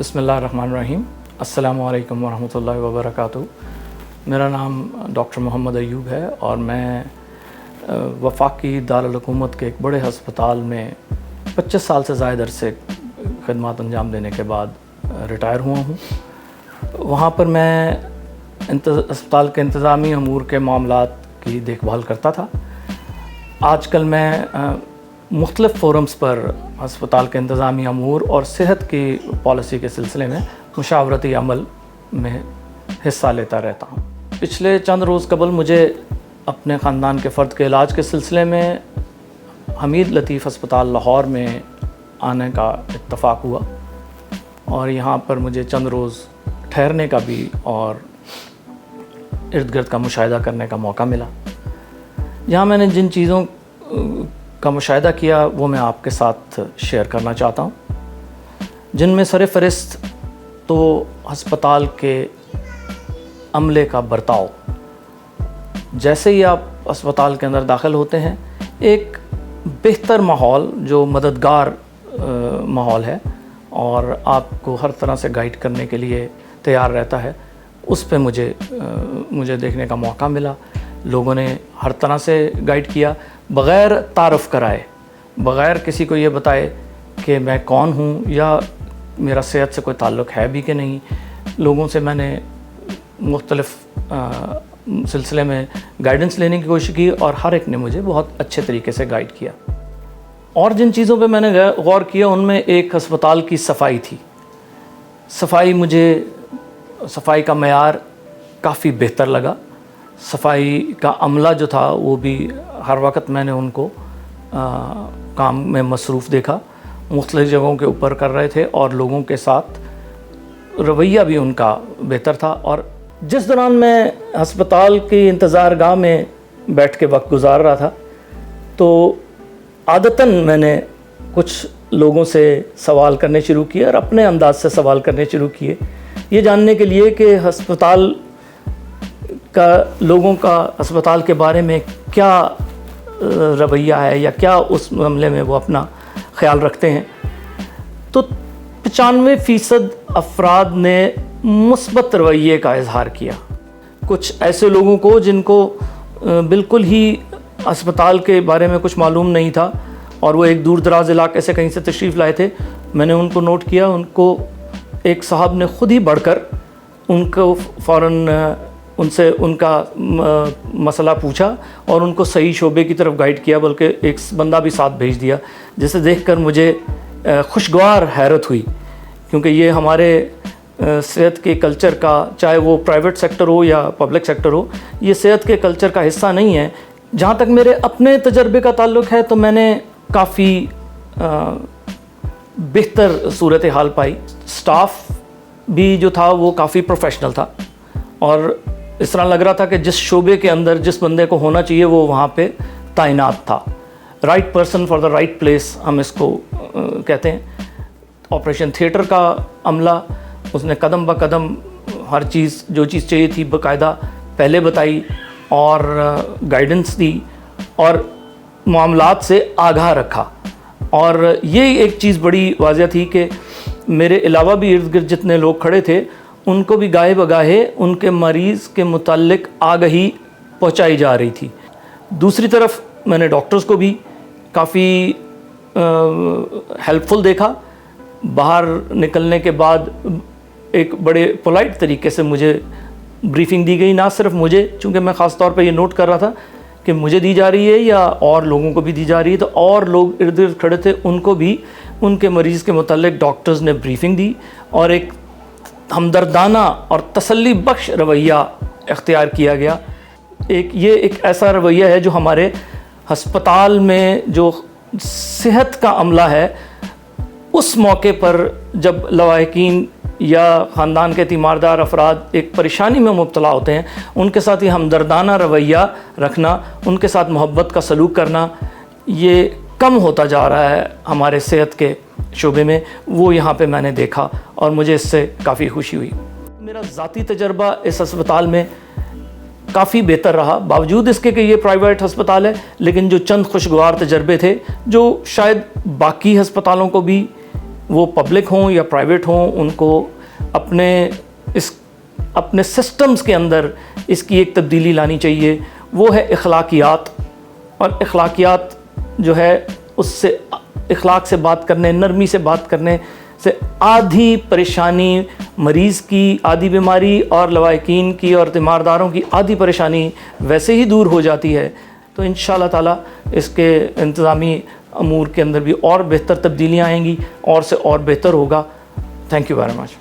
बिस्मिल्लाहिर्रहमानिर्रहीम। अस्सलामु अलैकुम वरहमतुल्लाहि वबरकातुहू। मेरा नाम डॉक्टर मोहम्मद अयूब है और मैं वफाकी दारुल हुकूमत के एक बड़े हस्पताल में 25 साल से ज़ायद अरसे खदमात अंजाम देने के बाद रिटायर हुआ हूँ। वहाँ पर मैं अस्पताल के इंतज़ामी अमूर के मामलात की देखभाल करता था। आजकल मैं मुख्तलिफ़ फ़ोरम्स पर अस्पताल के इंतज़ामी अमूर और सेहत की पॉलिसी के सिलसिले में मुशावरती अमल में हिस्सा लेता रहता हूँ। पिछले चंद रोज़ कबल मुझे अपने ख़ानदान के फ़र्द के इलाज के सिलसिले में हमीद लतीफ़ अस्पताल लाहौर में आने का इत्तफ़ाक़ हुआ और यहाँ पर मुझे चंद रोज़ ठहरने का भी और इर्द गिर्द का मुशाहिदा करने का मौका मिला। यहाँ मैंने जिन चीज़ों का मुशाहिदा किया वो मैं आपके साथ शेयर करना चाहता हूँ, जिनमें सरफ़हरिस्त तो अस्पताल के अमले का बर्ताव। जैसे ही आप अस्पताल के अंदर दाखिल होते हैं, एक बेहतर माहौल जो मददगार माहौल है और आपको हर तरह से गाइड करने के लिए तैयार रहता है, उस पे मुझे देखने का मौका मिला। लोगों ने हर तरह से गाइड किया, बग़ैर तारुफ़ कराए, बग़ैर किसी को ये बताए कि मैं कौन हूँ या मेरा सेहत से कोई ताल्लुक़ है भी कि नहीं। लोगों से मैंने मुख्तलिफ़ सिलसिले में गाइडेंस लेने की कोशिश की और हर एक ने मुझे बहुत अच्छे तरीके से गाइड किया। और जिन चीज़ों पे मैंने गौर किया उनमें एक अस्पताल की सफाई थी। सफाई का मयार काफ़ी बेहतर लगा। सफाई का अमला जो था वो भी हर वक्त मैंने उनको काम में मसरूफ़ देखा, मुख्तलिफ़ जगहों के ऊपर कर रहे थे और लोगों के साथ रवैया भी उनका बेहतर था। और जिस दौरान मैं अस्पताल की इंतज़ार गाह में बैठ के वक्त गुजार रहा था, तो आदतन मैंने कुछ लोगों से सवाल करने शुरू किए और अपने अंदाज से सवाल करने शुरू किए, ये जानने के लिए कि अस्पताल का लोगों का अस्पताल के बारे में क्या रवैया है या क्या उस मामले में वो अपना ख्याल रखते हैं। तो 95% अफराद ने मुस्बत रवैये का इजहार किया। कुछ ऐसे लोगों को जिनको बिल्कुल ही अस्पताल के बारे में कुछ मालूम नहीं था और वो एक दूर दराज इलाके से कहीं से तशरीफ़ लाए थे, मैंने उनको नोट किया। उनको एक साहब ने ख़ुद ही बढ़कर उनको फ़ौरन उनसे उनका मसला पूछा और उनको सही शोबे की तरफ गाइड किया, बल्कि एक बंदा भी साथ भेज दिया, जिसे देखकर मुझे खुशगवार हैरत हुई, क्योंकि ये हमारे सेहत के कल्चर का, चाहे वो प्राइवेट सेक्टर हो या पब्लिक सेक्टर हो, ये सेहत के कल्चर का हिस्सा नहीं है। जहाँ तक मेरे अपने तजर्बे का ताल्लुक़ है तो मैंने काफ़ी बेहतर सूरत हाल पाई। स्टाफ भी जो था वो काफ़ी प्रोफेशनल था और इस तरह लग रहा था कि जिस शोबे के अंदर जिस बंदे को होना चाहिए वो वहाँ पे तैनात था। Right person for the right place हम इसको कहते हैं। ऑपरेशन थिएटर का अमला, उसने कदम ब कदम हर चीज़ जो चीज़ चाहिए थी बाकायदा पहले बताई और गाइडेंस दी और मामलात से आगाह रखा। और ये एक चीज़ बड़ी वाज़ह थी कि मेरे अलावा भी इर्द गिर्द जितने लोग खड़े थे उनको भी गाहे बगाहे उनके मरीज़ के मुताल्लिक आगाही पहुंचाई जा रही थी। दूसरी तरफ मैंने डॉक्टर्स को भी काफ़ी हेल्पफुल देखा। बाहर निकलने के बाद एक बड़े पोलाइट तरीके से मुझे ब्रीफिंग दी गई, ना सिर्फ मुझे, चूँकि मैं ख़ास तौर पे ये नोट कर रहा था कि मुझे दी जा रही है या और लोगों को भी दी जा रही है, तो और लोग इर्द गिर्द खड़े थे उनको भी उनके मरीज़ के मुताल्लिक डॉक्टर्स ने ब्रीफिंग दी और एक हमदर्दाना और तसल्ली बख्श रवैया इख्तियार किया गया। ये एक ऐसा रवैया है जो हमारे हस्पताल में जो सेहत का अमला है, उस मौके पर जब लवाहिकीन या ख़ानदान के तीमारदार अफराद एक परेशानी में मुब्तला होते हैं, उनके साथ ये हमदर्दाना रवैया रखना, उनके साथ मोहब्बत का सलूक करना, ये कम होता जा रहा है हमारे सेहत के शोबे में। वो यहाँ पे मैंने देखा और मुझे इससे काफ़ी खुशी हुई। मेरा ज़ाती तजर्बा इस अस्पताल में काफ़ी बेहतर रहा, बावजूद इसके कि ये प्राइवेट अस्पताल है, लेकिन जो चंद खुशगवार तजर्बे थे जो शायद बाकी अस्पतालों को भी وہ پبلک ہوں یا پرائیویٹ ہوں، ان کو اپنے سسٹمز کے اندر اس کی ایک تبدیلی لانی چاہیے. وہ ہے اخلاقیات. اور اخلاقیات جو ہے اس سے اخلاق سے بات کرنے، نرمی سے بات کرنے سے آدھی پریشانی مریض کی، آدھی بیماری اور لواحقین کی اور تیمارداروں کی آدھی پریشانی ویسے ہی دور ہو جاتی ہے. تو انشاءاللہ تعالیٰ اس کے انتظامی امور کے اندر بھی اور بہتر تبدیلیاں آئیں گی، اور سے اور بہتر ہوگا. Thank you very much.